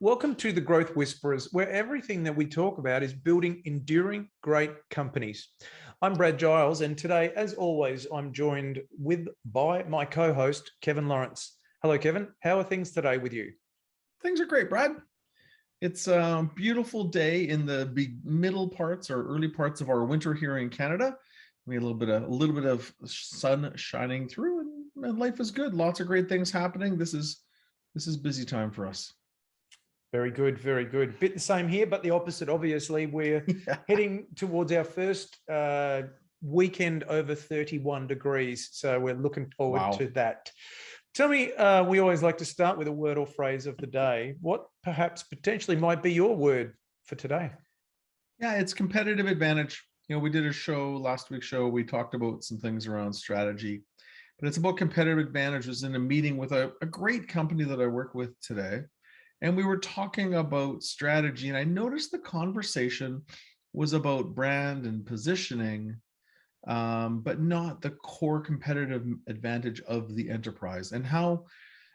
Welcome to the Growth Whisperers, where everything that we talk about is building enduring great companies. I'm Brad Giles, and today, as always, I'm joined by my co-host, Kevin Lawrence. Hello, Kevin. How are things today with you? Things are great, Brad. It's a beautiful day in the middle parts or early parts of our winter here in Canada. We had a little bit of sun shining through, and life is good. Lots of great things happening. This is busy time for us. Very good, very good. Bit the same here, but the opposite, obviously. We're heading towards our first weekend over 31 degrees. So we're looking forward to that. Tell me, we always like to start with a word or phrase of the day. What perhaps potentially might be your word for today? Yeah, it's competitive advantage. We did a show, last week's show, we talked about some things around strategy, but it's about competitive advantage. I was in a meeting with a great company that I work with today, and we were talking about strategy, and I noticed the conversation was about brand and positioning, but not the core competitive advantage of the enterprise, and how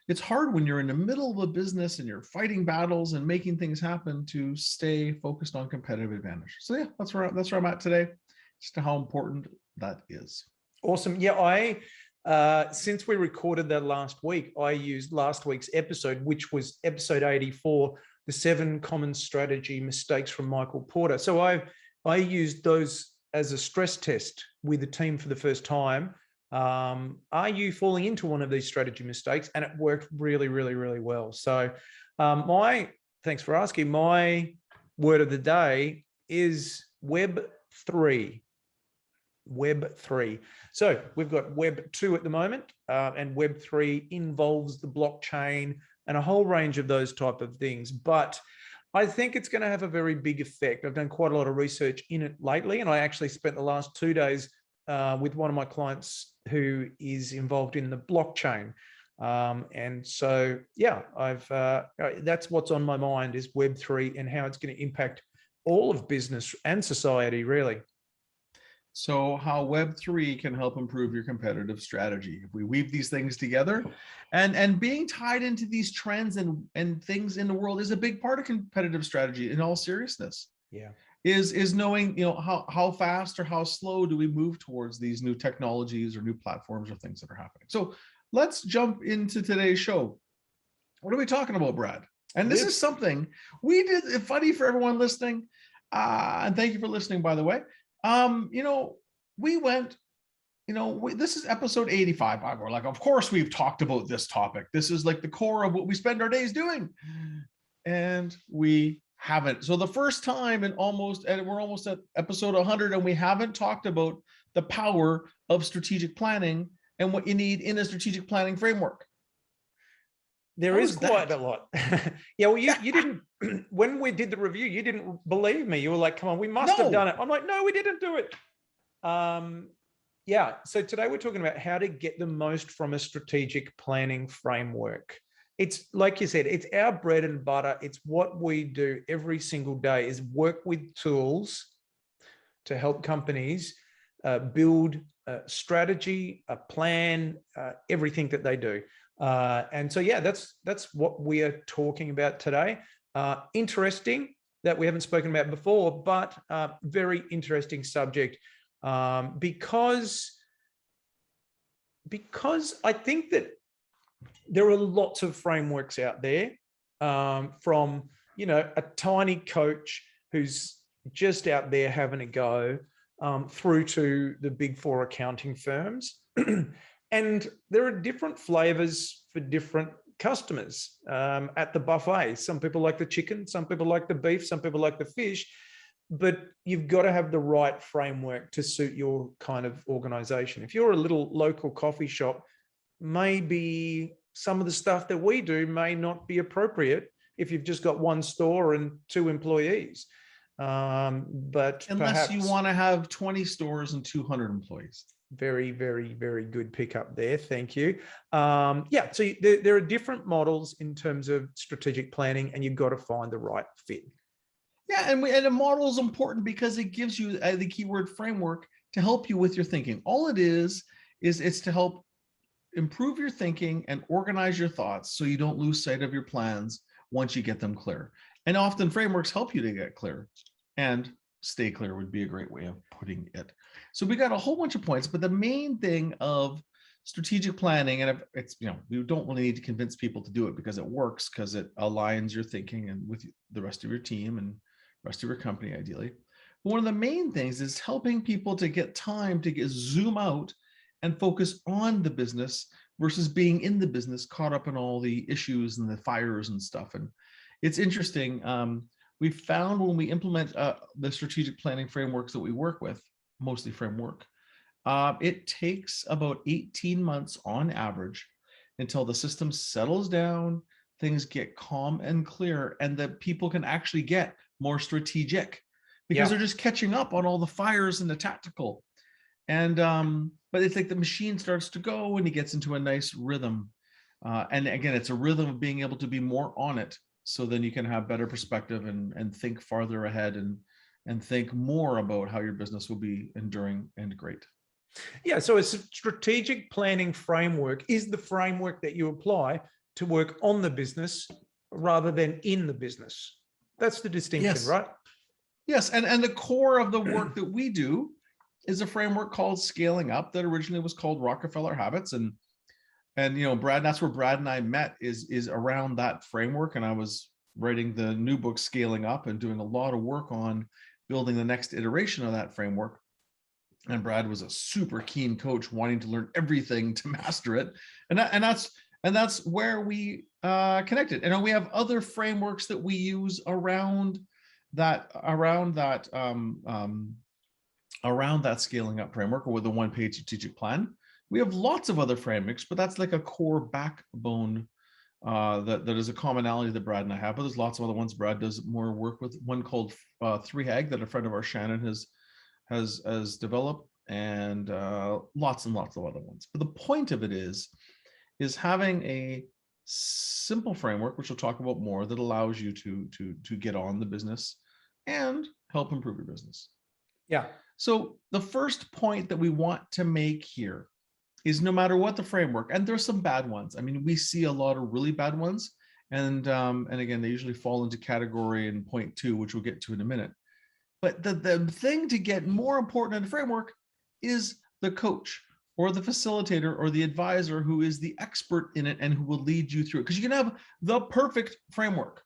it's hard when you're in the middle of a business and you're fighting battles and making things happen to stay focused on competitive advantage. So yeah, that's where I'm at today, just how important that is. Awesome. Yeah, since we recorded that last week, I used last week's episode, which was episode 84, the 7 common strategy mistakes from Michael Porter. So I used those as a stress test with the team for the first time. Are you falling into one of these strategy mistakes? And it worked really, really, really well. So thanks for asking. My word of the day is Web3. Web3. So we've got Web2 at the moment, and Web3 involves the blockchain and a whole range of those type of things. But I think it's going to have a very big effect. I've done quite a lot of research in it lately, and I actually spent the last 2 days with one of my clients who is involved in the blockchain. And so, yeah, that's what's on my mind is Web3 and how it's going to impact all of business and society, really. So how Web3 can help improve your competitive strategy. If we weave these things together, and being tied into these trends and things in the world is a big part of competitive strategy in all seriousness. Yeah. Is knowing, how fast or how slow do we move towards these new technologies or new platforms or things that are happening. So let's jump into today's show. What are we talking about, Brad? And this is something we did. Funny for everyone listening, and thank you for listening, by the way. We went, this is episode 85. We're like, of course we've talked about this topic. This is like the core of what we spend our days doing. And we haven't. So the first time and we're almost at episode 100, and we haven't talked about the power of strategic planning and what you need in a strategic planning framework. There is quite a lot. Yeah, well, you didn't, when we did the review, you didn't believe me. You were like, come on, we must have done it. I'm like, no, we didn't do it. Yeah, so today we're talking about how to get the most from a strategic planning framework. It's like you said, it's our bread and butter. It's what we do every single day is work with tools to help companies build a strategy, a plan, everything that they do. And so, yeah, that's what we are talking about today. Interesting that we haven't spoken about before, but very interesting subject because I think that there are lots of frameworks out there from, a tiny coach who's just out there having a go through to the big 4 accounting firms. And there are different flavors for different customers at the buffet. Some people like the chicken, some people like the beef, some people like the fish, but you've got to have the right framework to suit your kind of organization. If you're a little local coffee shop, maybe some of the stuff that we do may not be appropriate if you've just got 1 store and 2 employees. But unless you want to have 20 stores and 200 employees. Very, very, very good pickup there. Thank you. Yeah, so there are different models in terms of strategic planning, and you've got to find the right fit. Yeah, and a model is important because it gives you the keyword framework to help you with your thinking. All it is it's to help improve your thinking and organize your thoughts so you don't lose sight of your plans once you get them clear. And often frameworks help you to get clear, and stay clear would be a great way of putting it. So we got a whole bunch of points, but the main thing of strategic planning, and it's, you don't really need to convince people to do it because it works, because it aligns your thinking and with the rest of your team and rest of your company, ideally. But one of the main things is helping people to get time to zoom out and focus on the business versus being in the business, caught up in all the issues and the fires and stuff. And it's interesting. We found when we implement the strategic planning frameworks that we work with, mostly framework, it takes about 18 months on average until the system settles down, things get calm and clear, and that people can actually get more strategic, because they're just catching up on all the fires and the tactical. And but it's like the machine starts to go and he gets into a nice rhythm. And again, it's a rhythm of being able to be more on it. So then you can have better perspective and think farther ahead and think more about how your business will be enduring and great. Yeah, so a strategic planning framework is the framework that you apply to work on the business rather than in the business. That's the distinction, Yes. right? Yes, and the core of the work that we do is a framework called Scaling Up that originally was called Rockefeller Habits. And Brad, that's where Brad and I met, is around that framework. And I was writing the new book, Scaling Up, and doing a lot of work on building the next iteration of that framework. And Brad was a super keen coach, wanting to learn everything to master it. And that's where we connected. And we have other frameworks that we use around that Scaling Up framework, or with the one-page strategic plan. We have lots of other frameworks, but that's like a core backbone that is a commonality that Brad and I have. But there's lots of other ones. Brad does more work with one called 3HAG that a friend of ours, Shannon, has developed, and lots and lots of other ones. But the point of it is having a simple framework, which we'll talk about more, that allows you to get on the business and help improve your business. Yeah. So the first point that we want to make here is, no matter what the framework, and there's some bad ones. I mean, we see a lot of really bad ones, and again, they usually fall into category in point 2, which we'll get to in a minute. But the thing to get more important in the framework is the coach or the facilitator or the advisor who is the expert in it and who will lead you through it. Because you can have the perfect framework,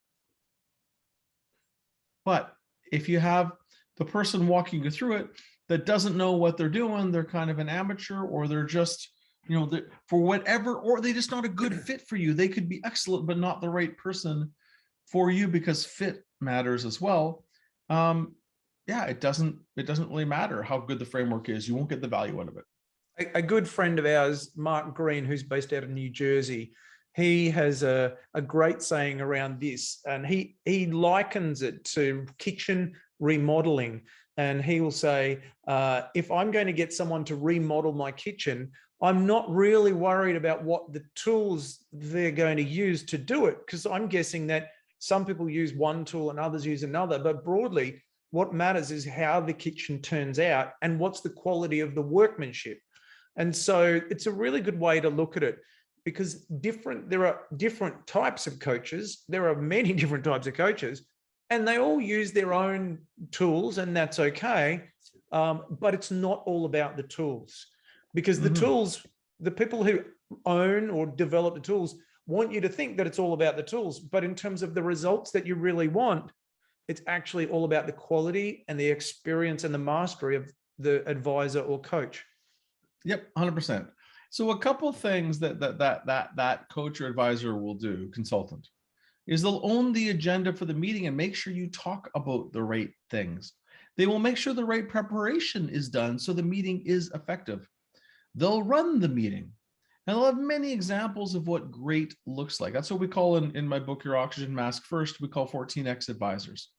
but if you have the person walking you through it that doesn't know what they're doing, they're kind of an amateur, or they're just, for whatever, or they're just not a good fit for you. They could be excellent, but not the right person for you, because fit matters as well. It doesn't really matter how good the framework is. You won't get the value out of it. A good friend of ours, Mark Green, who's based out of New Jersey, he has a great saying around this, and he likens it to kitchen remodeling. And he will say, if I'm going to get someone to remodel my kitchen, I'm not really worried about what the tools they're going to use to do it, because I'm guessing that some people use one tool and others use another. But broadly, what matters is how the kitchen turns out and what's the quality of the workmanship. And so it's a really good way to look at it, because there are different types of coaches. There are many different types of coaches, and they all use their own tools, and that's okay. But it's not all about the tools, because the tools, the people who own or develop the tools want you to think that it's all about the tools. But in terms of the results that you really want, it's actually all about the quality and the experience and the mastery of the advisor or coach. Yep, 100%. So a couple of things that coach or advisor will do, consultant, is they'll own the agenda for the meeting and make sure you talk about the right things. They will make sure the right preparation is done so the meeting is effective. They'll run the meeting, and they'll have many examples of what great looks like. That's what we call in my book, Your Oxygen Mask First, we call 14X advisors,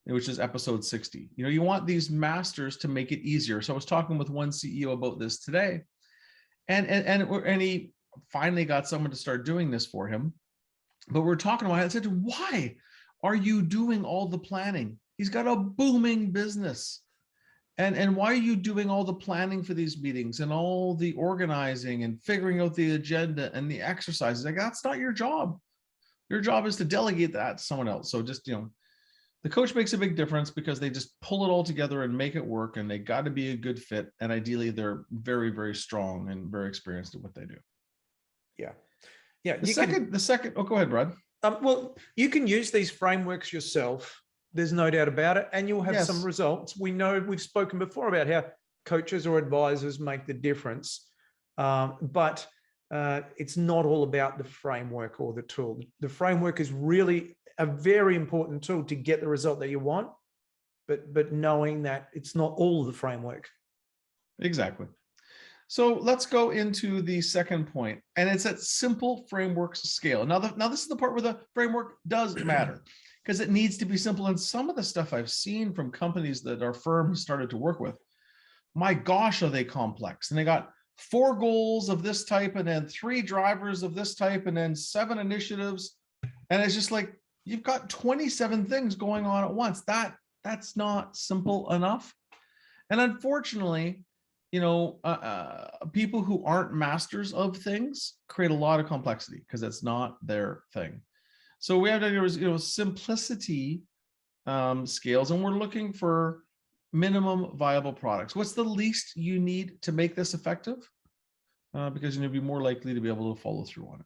which is episode 60. You want these masters to make it easier. So I was talking with one CEO about this today, and he finally got someone to start doing this for him. But we're talking about it. I said, why are you doing all the planning? He's got a booming business. And why are you doing all the planning for these meetings and all the organizing and figuring out the agenda and the exercises? Like, that's not your job. Your job is to delegate that to someone else. So just, the coach makes a big difference because they just pull it all together and make it work, and they got to be a good fit. And ideally they're very, very strong and very experienced at what they do. Yeah. Yeah. The second, oh, go ahead, Brad. Well, you can use these frameworks yourself. There's no doubt about it. And you'll have Yes. some results. We know we've spoken before about how coaches or advisors make the difference. But it's not all about the framework or the tool. The framework is really a very important tool to get the result that you want, but knowing that it's not all the framework. Exactly. So let's go into the second point, and it's that simple frameworks scale. Now this is the part where the framework does matter, because it needs to be simple. And some of the stuff I've seen from companies that our firm has started to work with, my gosh, are they complex? And they got 4 goals of this type, and then 3 drivers of this type, and then 7 initiatives. And it's just like, you've got 27 things going on at once. That's not simple enough. And unfortunately, people who aren't masters of things create a lot of complexity because it's not their thing. So we have to do, simplicity scales, and we're looking for minimum viable products. What's the least you need to make this effective? Because you'll be more likely to be able to follow through on it.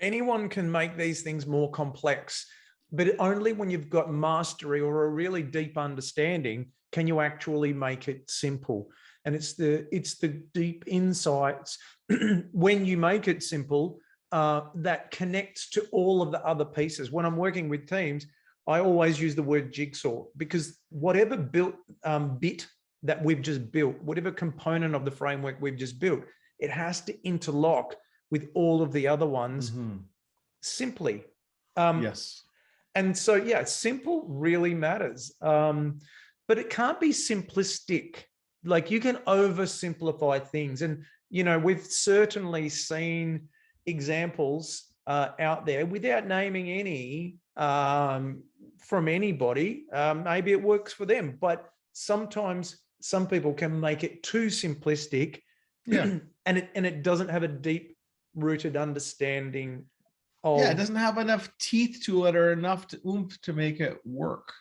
Anyone can make these things more complex, but only when you've got mastery or a really deep understanding can you actually make it simple. And it's the deep insights when you make it simple that connects to all of the other pieces. When I'm working with teams, I always use the word jigsaw, because whatever bit that we've just built, whatever component of the framework we've just built, it has to interlock with all of the other ones simply. Yes. And so, simple really matters. But it can't be simplistic. Like, you can oversimplify things. And, we've certainly seen examples out there, without naming any from anybody. Maybe it works for them, but sometimes some people can make it too simplistic. Yeah. and it doesn't have a deep rooted understanding of. Yeah, it doesn't have enough teeth to it or enough oomph to make it work.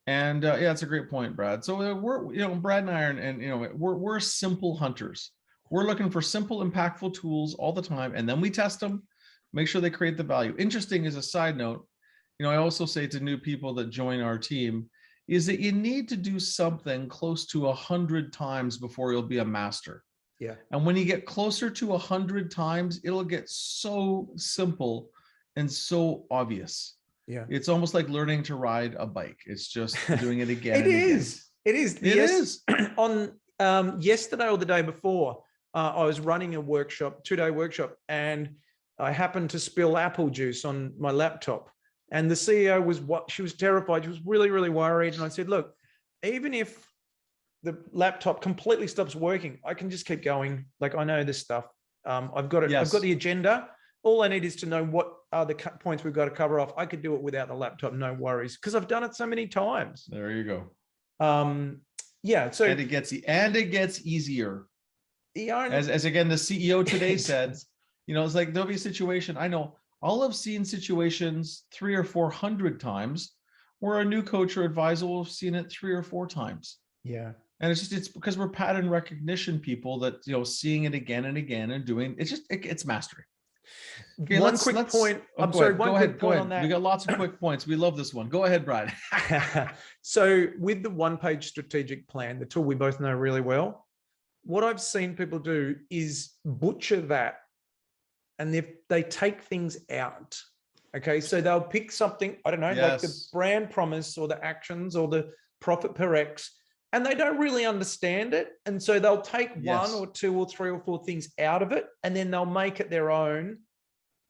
And it's a great point, Brad. So we're, Brad and I are, we're simple hunters. We're looking for simple, impactful tools all the time, and then we test them, make sure they create the value. Interesting, as a side note, I also say to new people that join our team, is that you need to do something close to 100 times before you'll be a master. Yeah. And when you get closer to 100 times, it'll get so simple and so obvious. Yeah. It's almost like learning to ride a bike. It's just doing it again. It is. It is. On yesterday or the day before, I was running a workshop, 2-day workshop, and I happened to spill apple juice on my laptop. And the CEO she was terrified. She was really, really worried. And I said, look, even if the laptop completely stops working, I can just keep going. Like, I know this stuff. I've got it. Yes. I've got the agenda. All I need is to know what are the points we've got to cover off. I could do it without the laptop, no worries, because I've done it so many times. There you go. So and it gets easier. As again, the CEO today said, it's like there'll be a situation. I know I'll have seen situations 300 or 400 times where a new coach or advisor will have seen it 3 or 4 times. Yeah. And it's because we're pattern recognition people that, seeing it again and again and doing it's mastery. Okay, one quick point. I'm sorry. One quick point on that. We got lots of quick points. We love this one. Go ahead, Brad. So with the 1-page strategic plan, the tool we both know really well, what I've seen people do is butcher that, and they take things out. Okay, so they'll pick something, I don't know, like the brand promise or the actions or the profit per X, and they don't really understand it. And so they'll take 1 or 2 or 3 or 4 things out of it, and then they'll make it their own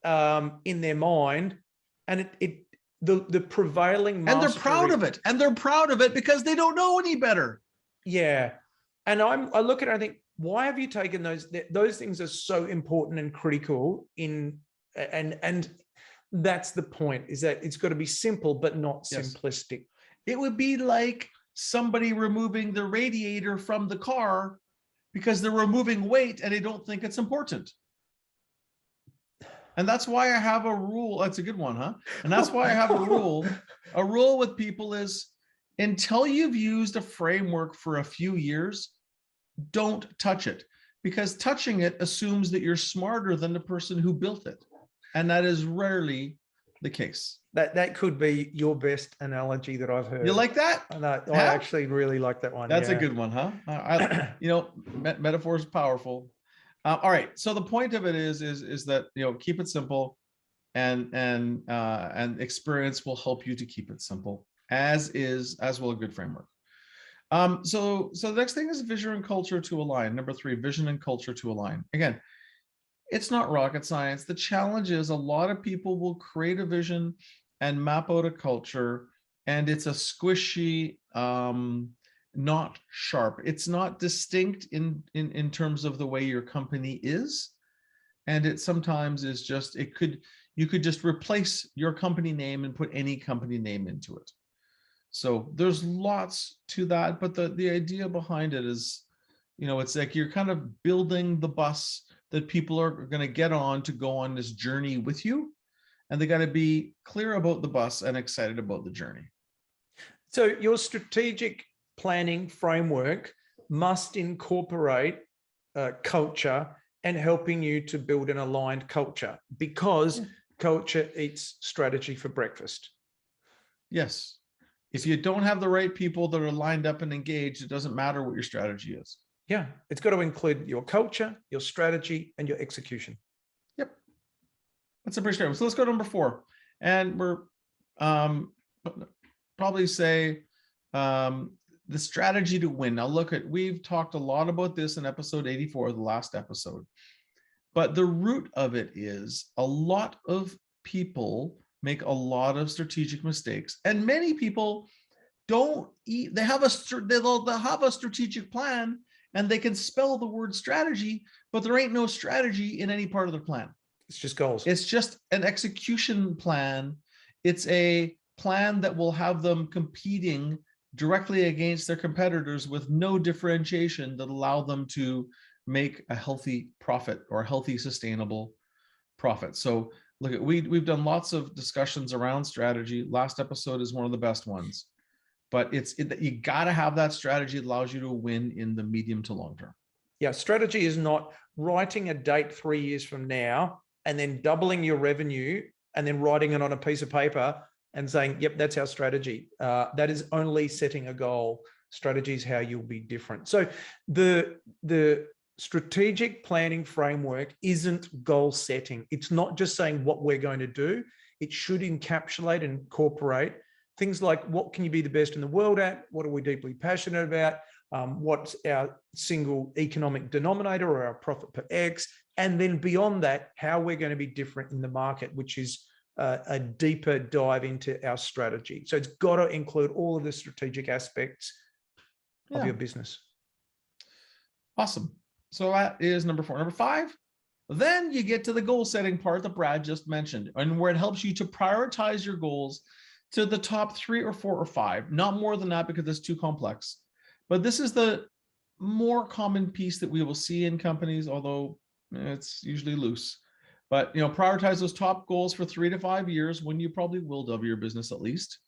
in their mind. And the prevailing mastery, and they're proud of it because they don't know any better. Yeah. And I look at it and I think, why have you taken those? Those things are so important and critical and that's the point, is that it's got to be simple, but not simplistic. It would be like somebody removing the radiator from the car because they're removing weight and they don't think it's important. And that's why I have a rule. That's a good one, huh? And that's why I have a rule. A rule with people is until you've used a framework for a few years, don't touch it, because touching it assumes that you're smarter than the person who built it. And that is rarely the case. That could be your best analogy that I've heard. You like that? I actually really like that one. That's a good one, huh? Metaphor is powerful. All right. So the point of it is that, keep it simple, and experience will help you to keep it simple, as will a good framework. So the next thing is vision and culture to align. Number 3, vision and culture to align. Again, it's not rocket science. The challenge is a lot of people will create a vision and map out a culture, and it's a squishy, not sharp. It's not distinct in terms of the way your company is. And it sometimes is just, you could just replace your company name and put any company name into it. So there's lots to that, but the idea behind it is, it's like you're kind of building the bus that people are going to get on to go on this journey with you. And they got to be clear about the bus and excited about the journey. So your strategic planning framework must incorporate culture and helping you to build an aligned culture, because culture eats strategy for breakfast. Yes. If you don't have the right people that are lined up and engaged, it doesn't matter what your strategy is. Yeah, it's got to include your culture, your strategy, and your execution. Yep. That's a pretty straightforward. So let's go to number 4. And we're probably say the strategy to win. Now we've talked a lot about this in episode 84, the last episode. But the root of it is a lot of people make a lot of strategic mistakes, and many people they'll have a strategic plan, and they can spell the word strategy, but there ain't no strategy in any part of their plan. It's just goals. It's just an execution plan. It's a plan that will have them competing directly against their competitors with no differentiation that allow them to make a healthy profit or a healthy, sustainable profit. So look, we've done lots of discussions around strategy. Last episode is one of the best ones, but you got to have that strategy that allows you to win in the medium to long term. Yeah, strategy is not writing a date 3 years from now and then doubling your revenue and then writing it on a piece of paper and saying, yep, that's our strategy. That is only setting a goal. Strategy is how you'll be different. So the strategic planning framework isn't goal setting. It's not just saying what we're going to do. It should encapsulate and incorporate things like, what can you be the best in the world at? What are we deeply passionate about? What's our single economic denominator or our profit per X? And then beyond that, how we're going to be different in the market, which is a deeper dive into our strategy. So it's got to include all of the strategic aspects of your business. Awesome. So that is number 4. Number 5, then you get to the goal setting part that Brad just mentioned, and where it helps you to prioritize your goals to the top 3 or 4 or 5, not more than that because it's too complex. But this is the more common piece that we will see in companies, although it's usually loose. But prioritize those top goals for 3 to 5 years, when you probably will double your business at least,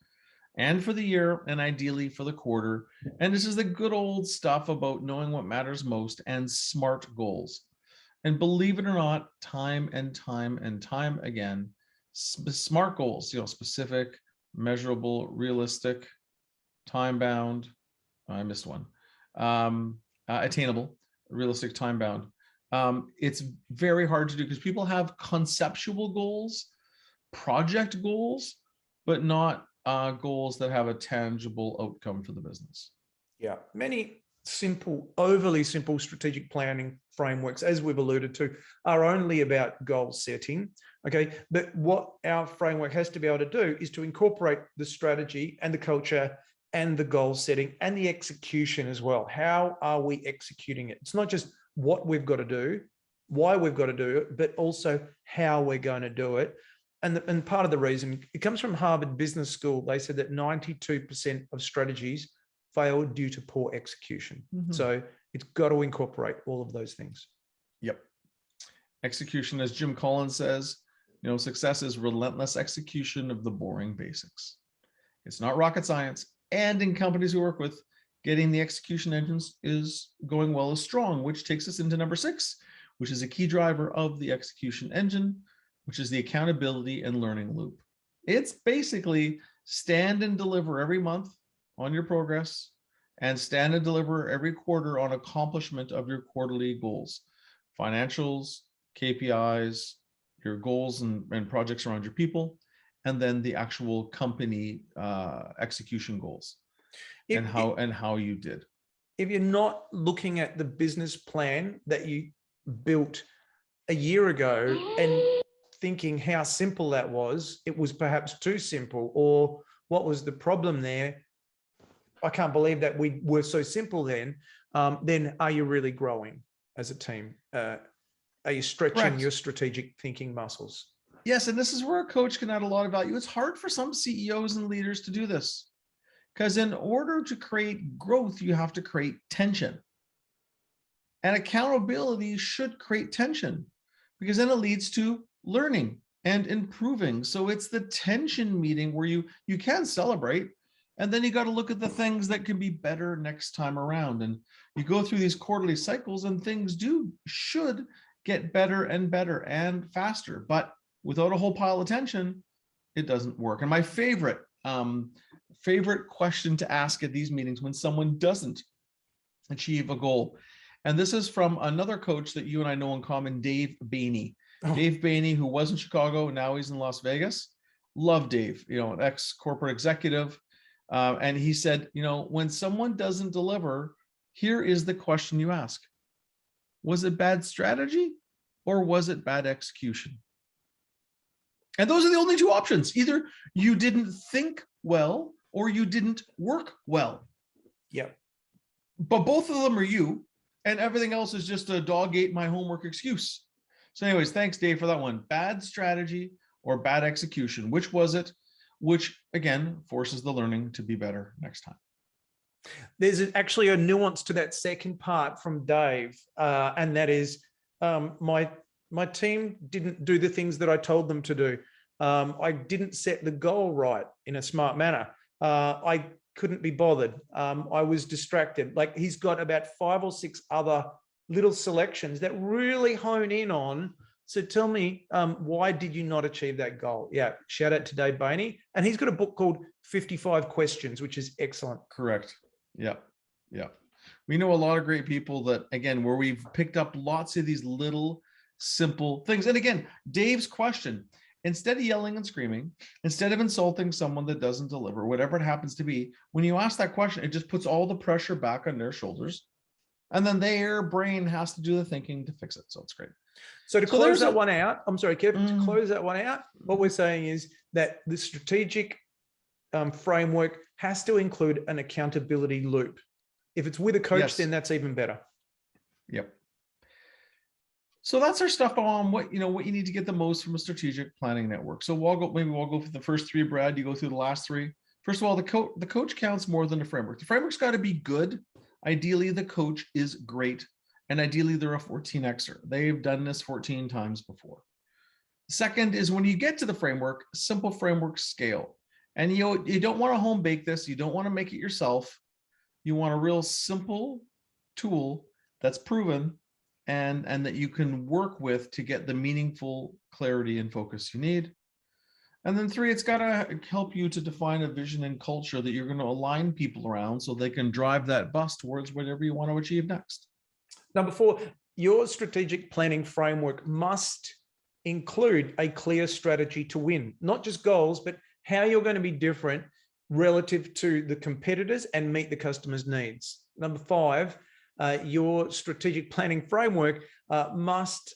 and for the year, and ideally for the quarter. And this is the good old stuff about knowing what matters most and SMART goals. And believe it or not, time and time and time again, SMART goals, specific, measurable, realistic, time-bound. I missed one. Attainable, realistic, time-bound. It's very hard to do because people have conceptual goals, project goals, but not goals that have a tangible outcome for the business. Yeah, many overly simple strategic planning frameworks, as we've alluded to, are only about goal setting. Okay, but what our framework has to be able to do is to incorporate the strategy and the culture and the goal setting and the execution as well. How are we executing it? It's not just what we've got to do, why we've got to do it, but also how we're going to do it. And part of the reason, it comes from Harvard Business School. They said that 92% of strategies fail due to poor execution. Mm-hmm. So it's got to incorporate all of those things. Yep. Execution, as Jim Collins says, Success is relentless execution of the boring basics. It's not rocket science. And in companies we work with, getting the execution engines is going well is strong, which takes us into number 6, which is a key driver of the execution engine, which is the accountability and learning loop. It's basically stand and deliver every month on your progress, and stand and deliver every quarter on accomplishment of your quarterly goals, financials, KPIs, your goals and projects around your people, and then the actual company execution goals and how you did. If you're not looking at the business plan that you built a year ago and thinking how simple that was, it was perhaps too simple, or what was the problem there? I can't believe that we were so simple then. Then are you really growing as a team? Are you stretching Correct. your strategic thinking muscles? Yes, and this is where a coach can add a lot of value. It's hard for some CEOs and leaders to do this, because in order to create growth, you have to create tension. And accountability should create tension, because then it leads to learning and improving. So it's the tension meeting where you can celebrate, and then you got to look at the things that can be better next time around. And you go through these quarterly cycles, and things should get better and faster. But without a whole pile of tension, it doesn't work. And my favorite question to ask at these meetings when someone doesn't achieve a goal, and this is from another coach that you and I know in common, Dave Bainey. Oh. Dave Bainey, who was in Chicago, now he's in Las Vegas. Love Dave, an ex-corporate executive. And he said, when someone doesn't deliver, here is the question you ask. Was it bad strategy or was it bad execution? And those are the only two options. Either you didn't think well or you didn't work well. Yeah. But both of them are you, and everything else is just a dog ate my homework excuse. So anyways, thanks, Dave, for that one. Bad strategy or bad execution. Which was it? Which, again, forces the learning to be better next time. There's actually a nuance to that second part from Dave, and that is my team didn't do the things that I told them to do. I didn't set the goal right in a smart manner. I couldn't be bothered. I was distracted. Like, he's got about 5 or 6 other little selections that really hone in on. So tell me, why did you not achieve that goal? Yeah, shout out to Dave Bainey. And he's got a book called 55 Questions, which is excellent. Correct. Yeah. We know a lot of great people that, again, where we've picked up lots of these little simple things. And again, Dave's question, instead of yelling and screaming, instead of insulting someone that doesn't deliver, whatever it happens to be, when you ask that question, it just puts all the pressure back on their shoulders. And then their brain has to do the thinking to fix it. So it's great. So to close that one out, I'm sorry, Kev, to close that one out, what we're saying is that the strategic framework has to include an accountability loop. If it's with a coach, yes, then that's even better. Yep. So that's our stuff on what you need to get the most from a strategic planning network. So we'll go for the first 3, Brad. You go through the last 3. First of all, the coach counts more than the framework. The framework's got to be good. Ideally, the coach is great. And ideally, they're a 14Xer. They've done this 14 times before. Second is when you get to the framework, simple framework scale. And you don't want to home bake this. You don't want to make it yourself. You want a real simple tool that's proven and that you can work with to get the meaningful clarity and focus you need. And then 3, it's got to help you to define a vision and culture that you're going to align people around so they can drive that bus towards whatever you want to achieve next. Number 4, your strategic planning framework must include a clear strategy to win, not just goals, but how you're going to be different relative to the competitors and meet the customer's needs. Number 5, your strategic planning framework must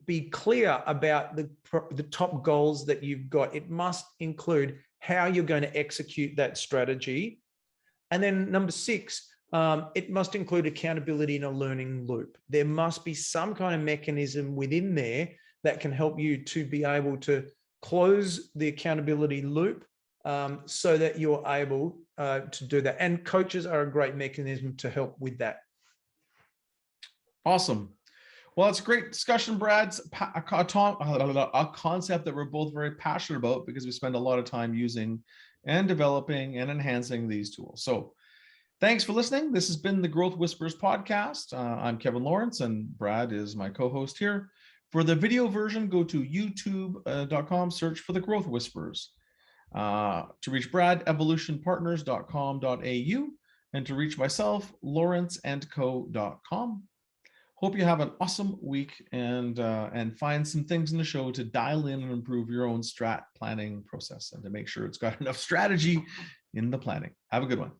be clear about the top goals that you've got. It must include how you're going to execute that strategy. And then number 6, it must include accountability in a learning loop. There must be some kind of mechanism within there that can help you to be able to close the accountability loop so that you're able to do that. And coaches are a great mechanism to help with that. Awesome. Well, it's a great discussion, Brad. It's a concept that we're both very passionate about because we spend a lot of time using and developing and enhancing these tools. So thanks for listening. This has been the Growth Whisperers podcast. I'm Kevin Lawrence, and Brad is my co-host here. For the video version, go to youtube.com, search for the Growth Whisperers. To reach Brad, evolutionpartners.com.au, and to reach myself, lawrenceandco.com. Hope you have an awesome week and find some things in the show to dial in and improve your own strat planning process and to make sure it's got enough strategy in the planning. Have a good one.